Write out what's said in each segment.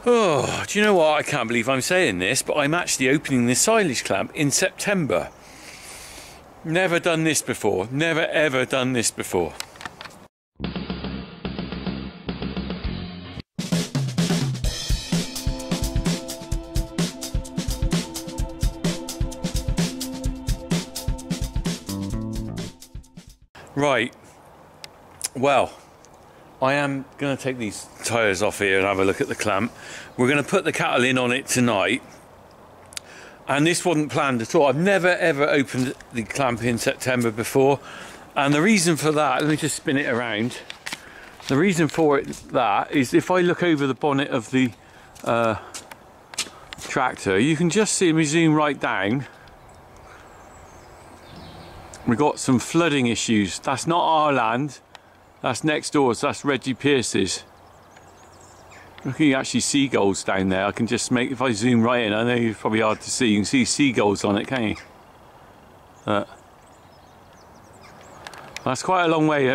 Oh, do you know what? I can't believe I'm saying this, but I'm actually opening this silage clamp in September. Never done this before. Never ever done this before. Right. Well, I am going to take these tyres off here and have a look at the clamp. We're going to put the cattle in on it tonight. And this wasn't planned at all. I've never ever opened the clamp in September before. And the reason for that, let me just spin it around. The reason for that is if I look over the bonnet of the tractor, you can just see me zoom right down. We've got some flooding issues. That's not our land. That's next door, so that's Reggie Pierce's. Look, you can actually seagulls down there. I can just make, if I zoom right in, I know it's probably hard to see. You can see seagulls on it, can't you? That's quite a long way.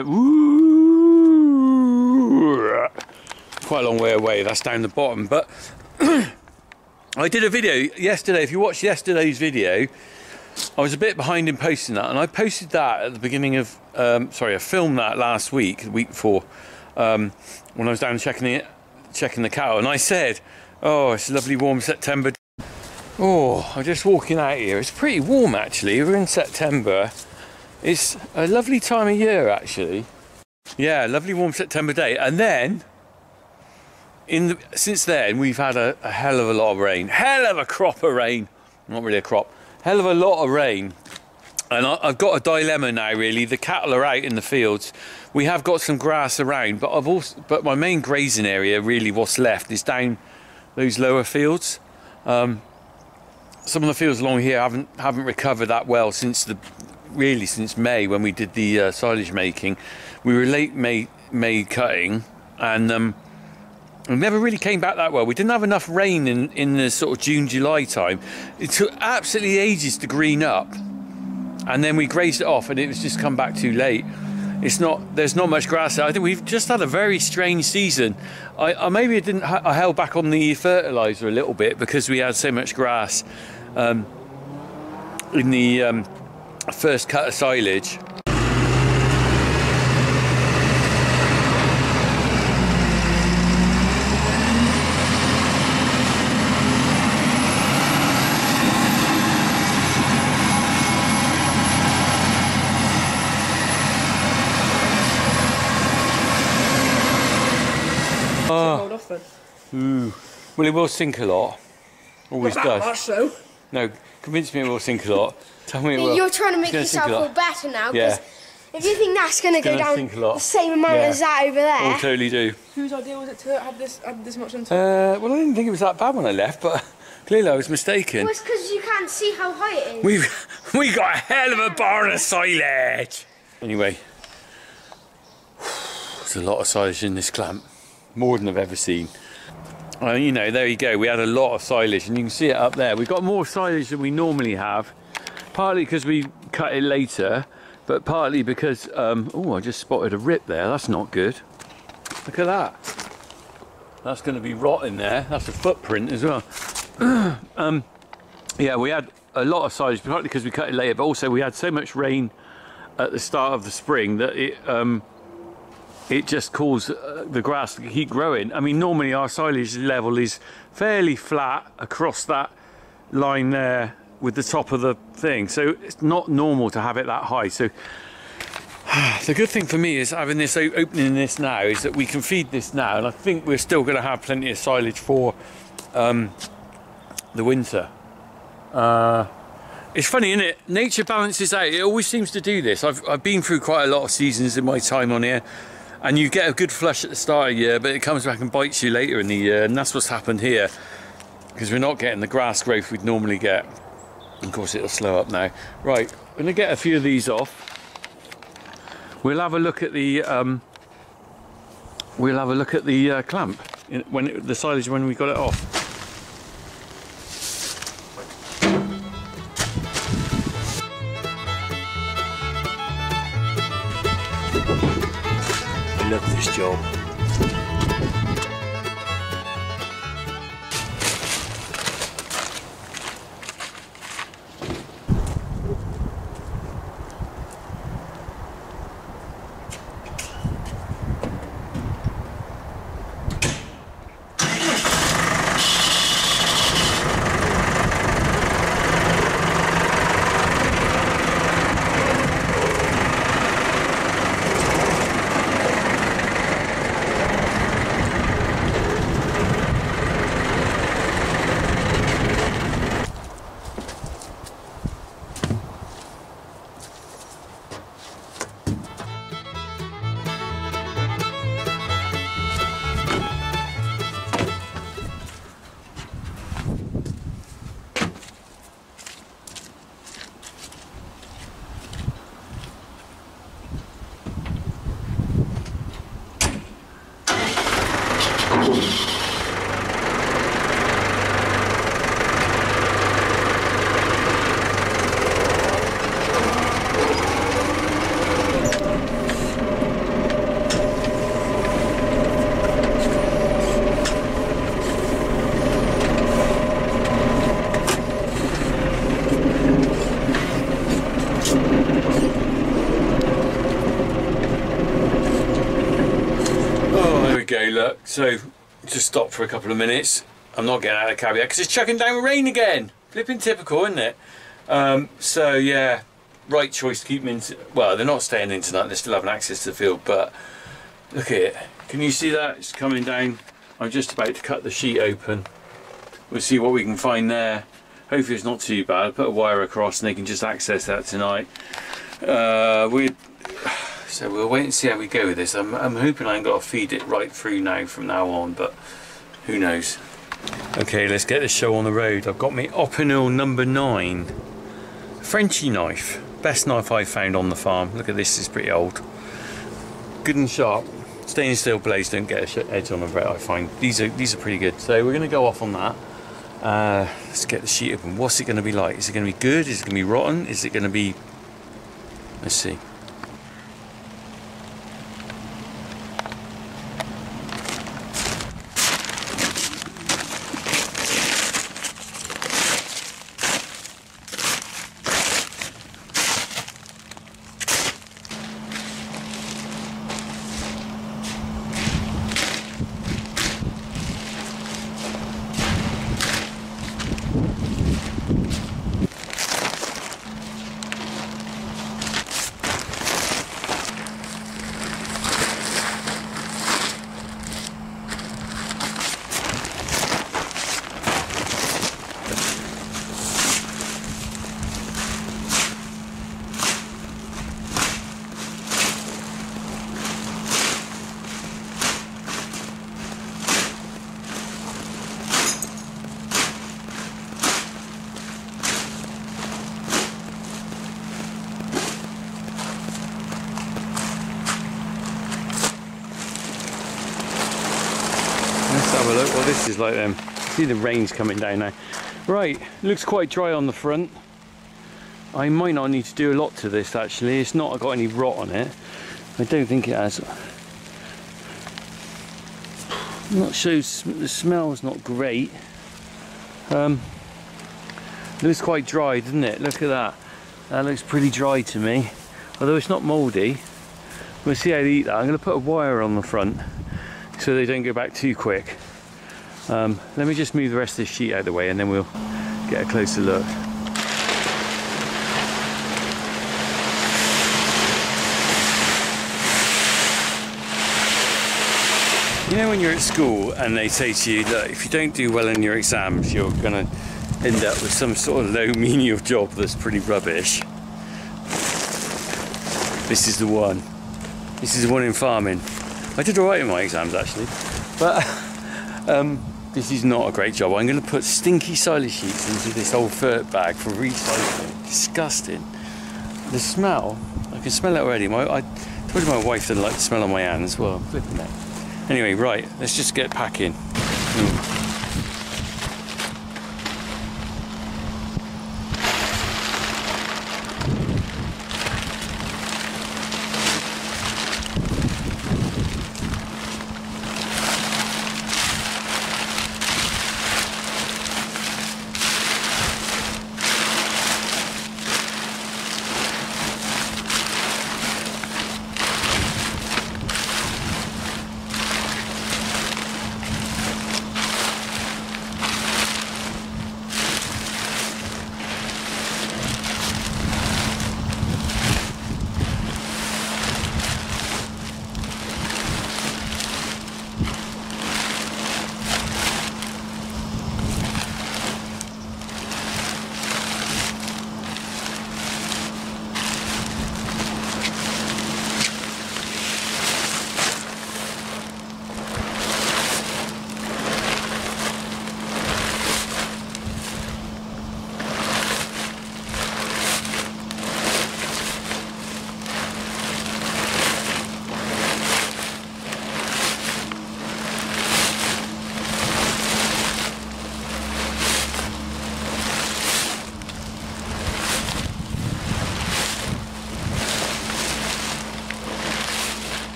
Quite a long way away. That's down the bottom. But I did a video yesterday. If you watched yesterday's video, I was a bit behind in posting that, and I posted that at the beginning of, I filmed that last week, the week before, when I was down checking the cattle, and I said, oh, it's a lovely warm September. Oh, I'm just walking out here. It's pretty warm actually. We're in September. It's a lovely time of year actually. Yeah, lovely warm September day. And then, since then, we've had a hell of a lot of rain. Hell of a crop of rain. Not really a crop. Hell of a lot of rain, and I've got a dilemma now really. The cattle are out in the fields. We have got some grass around, but my main grazing area, really what's left, is down those lower fields. Some of the fields along here haven't recovered that well since May, when we did the silage making. We were late May cutting, and it never really came back that well. We didn't have enough rain in the sort of June, July time. It took absolutely ages to green up, and then we grazed it off and it was just come back too late. There's not much grass there. I think we've just had a very strange season. I held back on the fertiliser a little bit because we had so much grass in the first cut of silage. Ooh. Well, it will sink a lot. Always does. Much so. No, convince me it will sink a lot. Tell me it will. You're trying to make yourself feel better now. Yeah. If you think that's going to go down the same amount as that over there. I totally do. Whose idea was it to add this much into it? Well, I didn't think it was that bad when I left, but clearly I was mistaken. Well, it's because you can't see how high it is. We got a hell of a barn of silage. Anyway, there's a lot of silage in this clamp. More than I've ever seen. You know, there you go. We had a lot of silage, and you can see it up there. We've got more silage than we normally have, partly because we cut it later, but partly because oh, I just spotted a rip there. That's not good. Look at that. That's going to be rot in there. That's a footprint as well. Yeah, we had a lot of silage, partly because we cut it later, but also we had so much rain at the start of the spring that it just caused the grass to keep growing. I mean, normally our silage level is fairly flat across that line there with the top of the thing, so it's not normal to have it that high. So the good thing for me is having this opening this now is that we can feed this now, and I think we're still going to have plenty of silage for the winter. It's funny, isn't it? Nature balances out. It always seems to do this. I've been through quite a lot of seasons in my time on here, and you get a good flush at the start of the year, but it comes back and bites you later in the year, and that's what's happened here, because we're not getting the grass growth we'd normally get. Of course, it'll slow up now. Right, I'm going to get a few of these off. We'll have a look at the clamp the silage when we got it off. I love this job. So just stop for a couple of minutes. I'm not getting out of the cab yet because it's chucking down rain again. Flipping typical, isn't it? So yeah, right choice to keep them in. Well, they're not staying in tonight. They're still having access to the field. But look at it. Can you see that? It's coming down. I'm just about to cut the sheet open. We'll see what we can find there. Hopefully it's not too bad. I'll put a wire across and they can just access that tonight. So we'll wait and see how we go with this. I'm hoping I ain't got to feed it right through now from now on, but who knows. Okay, let's get this show on the road. I've got my Opinel number 9 Frenchy knife. Best knife I've found on the farm. Look at this, it's pretty old. Good and sharp. Stainless steel blades don't get an edge on them, I find. These are pretty good. So we're going to go off on that. Let's get the sheet open. What's it going to be like? Is it going to be good? Is it going to be rotten? Is it going to be... Let's see. Let's have a look what this is like then. See the rain's coming down now. Right, looks quite dry on the front. I might not need to do a lot to this actually. It's not got any rot on it. I don't think it has. I'm not sure, the smell's not great. Looks quite dry, doesn't it? Look at that. That looks pretty dry to me. Although it's not mouldy. We'll see how they eat that. I'm going to put a wire on the front so they don't go back too quick. Let me just move the rest of this sheet out of the way and then we'll get a closer look. You know when you're at school and they say to you that if you don't do well in your exams you're going to end up with some sort of low menial job that's pretty rubbish? This is the one. This is the one in farming. I did alright in my exams actually, but this is not a great job. I'm going to put stinky silage sheets into this old fert bag for recycling. Disgusting. The smell, I can smell it already. I told you my wife didn't like the smell on my hands. Well, I'm flipping that. Anyway, right, let's just get packing.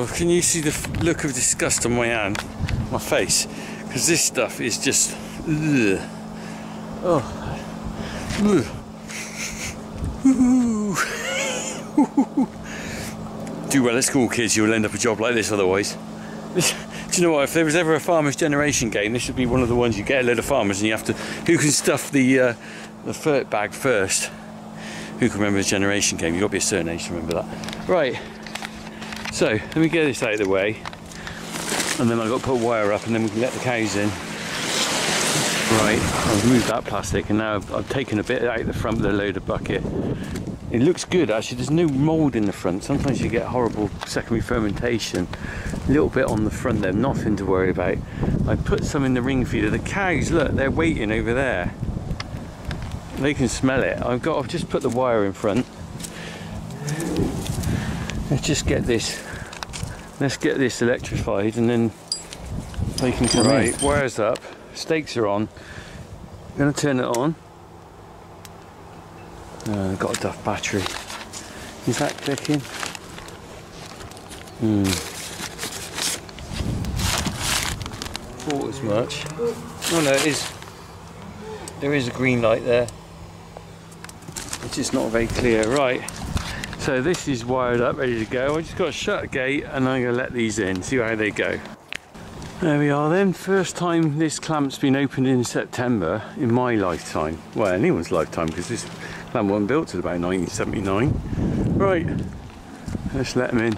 Oh, can you see the look of disgust on my hand, my face? Because this stuff is just, ugh. Oh, ugh. Do well at school, kids. You'll end up a job like this otherwise. Do you know what? If there was ever a farmer's generation game, this should be one of the ones. You get a load of farmers, and you have to. Who can stuff the fert bag first? Who can remember the generation game? You've got to be a certain age to remember that. Right. So let me get this out of the way, and then I've got to put a wire up, and then we can let the cows in. Right, I've removed that plastic, and now I've taken a bit out the front with a loader bucket. It looks good actually. There's no mould in the front. Sometimes you get horrible secondary fermentation. A little bit on the front there, nothing to worry about. I put some in the ring feeder. The cows, look, they're waiting over there. They can smell it. I've just put the wire in front. Let's just get this. Let's get this electrified, and then they can come out. Wires up. Stakes are on. I'm going to turn it on. I've got a duff battery. Is that clicking? Thought as much. Oh no, it is. There is a green light there. It's just not very clear. Right. So this is wired up, ready to go. I just got to shut the gate, and I'm going to let these in, see how they go. There we are then. First time this clamp's been opened in September in my lifetime. Well, anyone's lifetime, because this clamp wasn't built till about 1979. Right, let's let them in.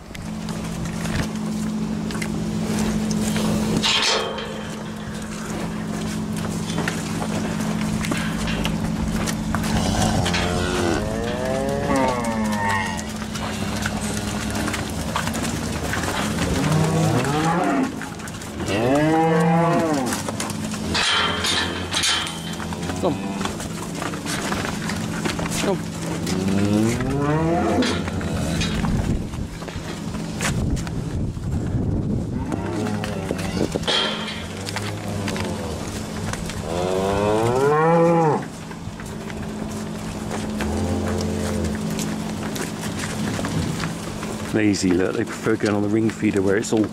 Lazy, look, they prefer going on the ring feeder where it's all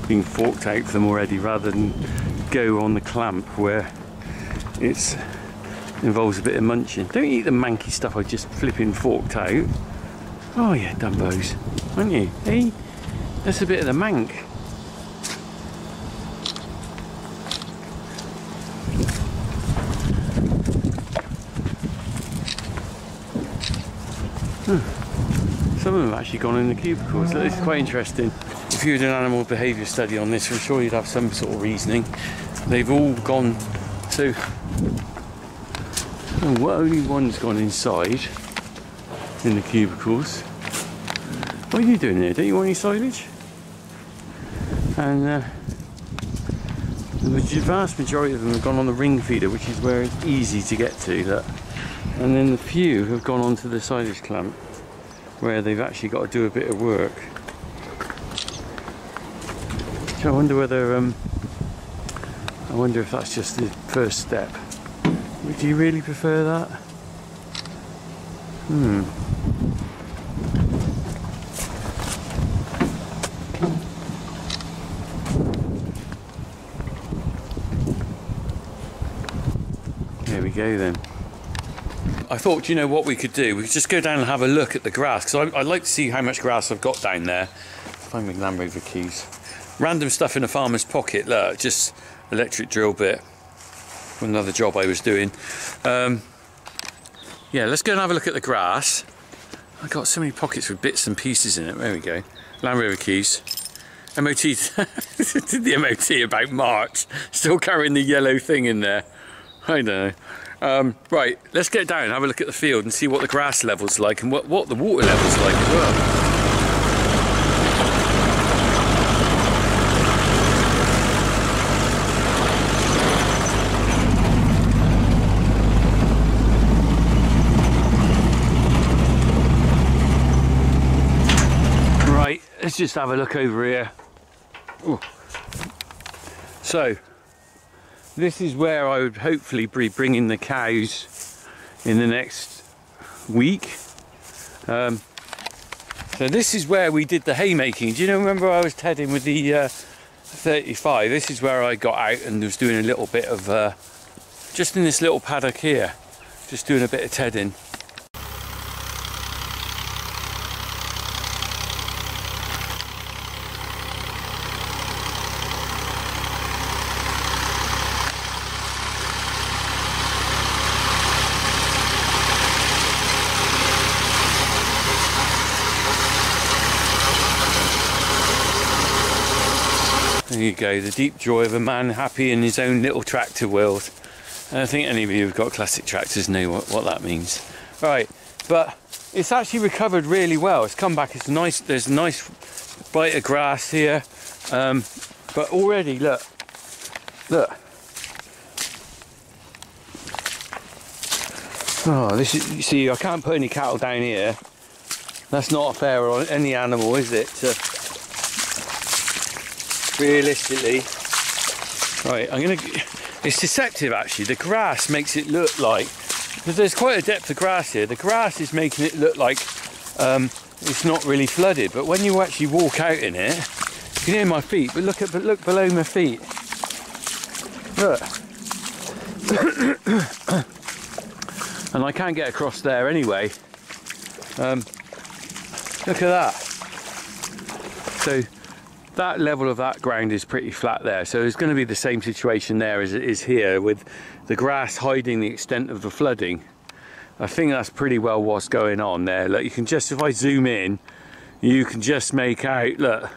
being forked out for them already, rather than go on the clamp where it's involves a bit of munching. Don't eat the manky stuff I just flipping forked out. Oh yeah, dumbos, aren't you? Hey, that's a bit of the mank. Some of them have actually gone in the cubicles. This is quite interesting. If you were doing an animal behaviour study on this, I'm sure you'd have some sort of reasoning. They've all gone, so only one's gone inside in the cubicles. What are you doing there? Don't you want any silage? And the vast majority of them have gone on the ring feeder, which is where it's easy to get to. That, and then the few have gone onto the silage clamp, where they've actually got to do a bit of work. So I wonder whether I wonder if that's just the first step. Would you really prefer that? There we go then. I thought, you know what we could do? We could just go down and have a look at the grass, because I'd like to see how much grass I've got down there. Find my Land Rover keys. Random stuff in a farmer's pocket. Look, just electric drill bit. Another job I was doing. Yeah, let's go and have a look at the grass. I've got so many pockets with bits and pieces in it. There we go. Land Rover keys. MOT. Did the MOT about March. Still carrying the yellow thing in there. I don't know. Right, let's get down and have a look at the field and see what the grass level's like and what the water level's like as well. Right, let's just have a look over here. Ooh. So, this is where I would hopefully be bringing the cows in the next week. So this is where we did the haymaking. Do you know, remember I was tedding with the 35? This is where I got out and was doing a little bit of, just in this little paddock here, just doing a bit of tedding. There you go, the deep joy of a man happy in his own little tractor world. I don't think any of you who've got classic tractors know what that means. Right, but it's actually recovered really well. It's come back, it's nice, there's a nice bite of grass here. But already, look. Oh, this is, you see, I can't put any cattle down here. That's not fair on any animal, is it? Realistically, right, it's deceptive actually. The grass makes it look like, because there's quite a depth of grass here, the grass is making it look like it's not really flooded, but when you actually walk out in it, you can hear my feet, but look below my feet. Look. And I can't get across there anyway. Look at that. So that level of that ground is pretty flat there, so it's going to be the same situation there as it is here, with the grass hiding the extent of the flooding. I think that's pretty well what's going on there. Look, you can just, if I zoom in, you can just make out, look,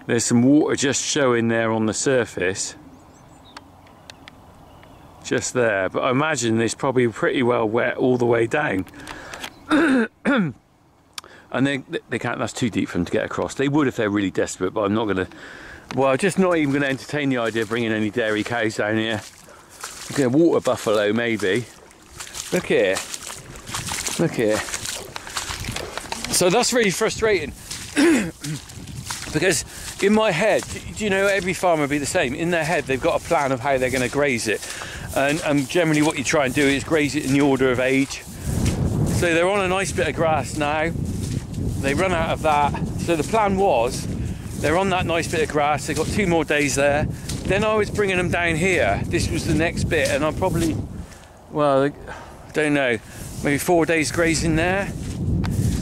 there's some water just showing there on the surface, just there, but I imagine it's probably pretty well wet all the way down. And they can't, that's too deep for them to get across. They would if they're really desperate, but I'm not going to, well, I'm just not even going to entertain the idea of bringing any dairy cows down here. Okay, a water buffalo maybe. Look here. Look here. So that's really frustrating. Because in my head, do you know, every farmer would be the same. In their head, they've got a plan of how they're going to graze it. And generally what you try and do is graze it in the order of age. So they're on a nice bit of grass now. They run out of that, so the plan was they're on that nice bit of grass, they've got 2 more days there, then I was bringing them down here. This was the next bit, and I'll probably, well, I don't know, maybe 4 days grazing there,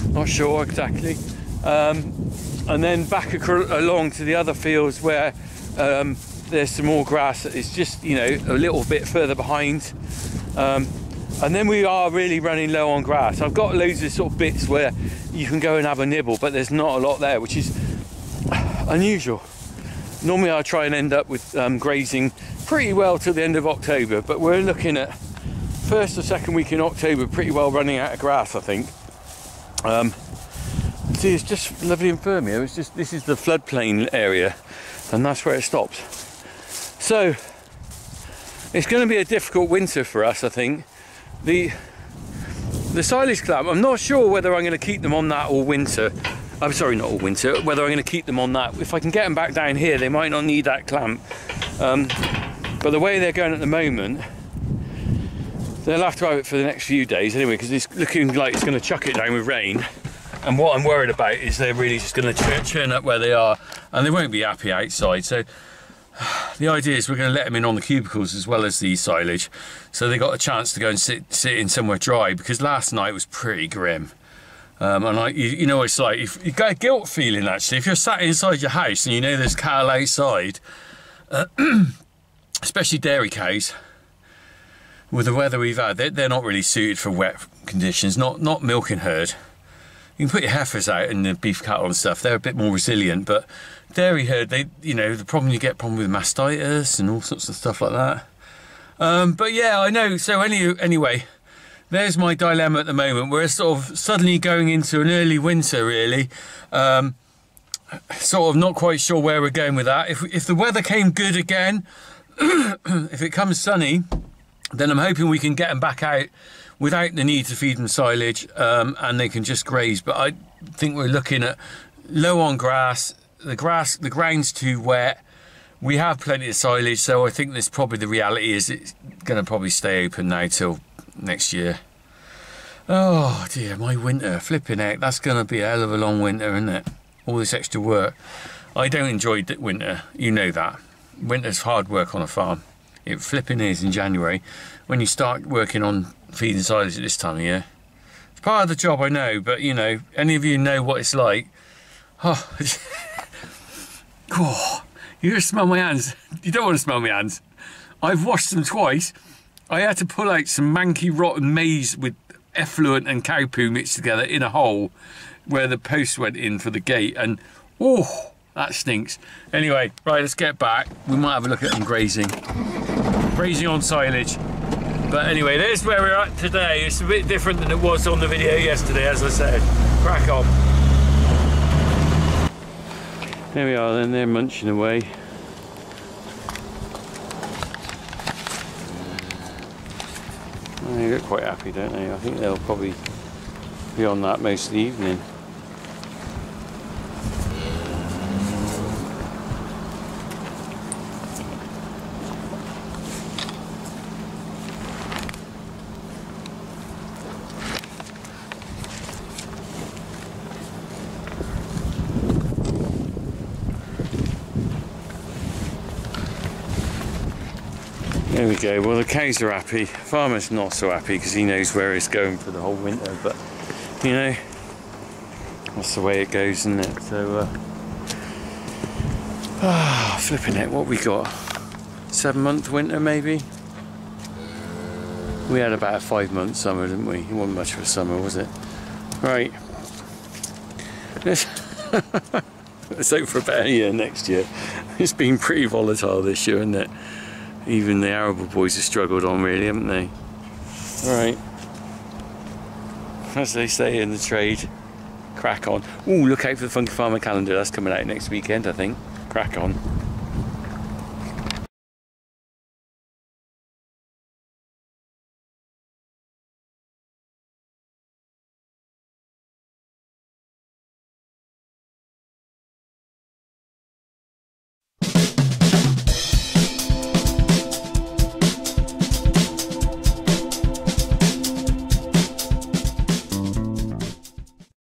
not sure exactly, and then back along to the other fields where there's some more grass that is just, you know, a little bit further behind. And then we are really running low on grass. I've got loads of sort of bits where you can go and have a nibble, but there's not a lot there, which is unusual. Normally I try and end up with grazing pretty well till the end of October, but we're looking at first or second week in October pretty well running out of grass, I think. See, it's just lovely and firm here. It's just, this is the floodplain area, and that's where it stops. So it's going to be a difficult winter for us, I think. The silage clamp, I'm not sure whether I'm going to keep them on that all winter. I'm sorry, not all winter, whether I'm going to keep them on that. If I can get them back down here, they might not need that clamp. But the way they're going at the moment, they'll have to have it for the next few days anyway, because it's looking like it's going to chuck it down with rain. And what I'm worried about is they're really just going to churn up where they are, and they won't be happy outside. So the idea is we're going to let them in on the cubicles as well as the silage, so they got a chance to go and sit in somewhere dry, because last night was pretty grim. And you know, it's like, if you get a guilt feeling actually, if you're sat inside your house and you know there's cattle outside, especially dairy cows, with the weather we've had, they're not really suited for wet conditions, not milking herd. You can put your heifers out and the beef cattle and stuff, they're a bit more resilient, but dairy herd, you know, the problem with mastitis and all sorts of stuff like that. But yeah, I know. So anyway, there's my dilemma at the moment. We're sort of suddenly going into an early winter, really. Sort of not quite sure where we're going with that. If the weather came good again, if it comes sunny, then I'm hoping we can get them back out without the need to feed them silage, and they can just graze. But I think we're looking at low on grass. The ground's too wet. We have plenty of silage, so I think this probably the reality is it's going to probably stay open now till next year. Oh dear, my winter, flipping heck, that's going to be a hell of a long winter, isn't it? All this extra work. I don't enjoy winter, you know that. Winter's hard work on a farm. It flipping is in January. When you start working on feeding silage at this time of year. It's part of the job, I know, but you know, any of you know what it's like. Oh, oh, you just smell my hands. You don't want to smell my hands. I've washed them twice. I had to pull out some manky rotten maize with effluent and cow poo mixed together in a hole where the post went in for the gate, and oh, that stinks. Anyway, right, let's get back. We might have a look at them grazing on silage. But anyway, there's where we're at today. It's a bit different than it was on the video yesterday, as I said. Crack on. There we are then, they're munching away. They look quite happy, don't they? I think they'll probably be on that most of the evening. There we go. Well, the cows are happy. Farmer's not so happy because he knows where he's going for the whole winter, but you know, that's the way it goes, isn't it? So flipping it, what we got? 7-month winter maybe? We had about a 5-month summer, didn't we? It wasn't much of a summer, was it? Right. Let's hope for a better year next year. It's been pretty volatile this year, isn't it? Even the arable boys have struggled on, really, haven't they? Right. As they say in the trade, crack on. Ooh, look out for the Funky Farmer calendar. That's coming out next weekend, I think. Crack on.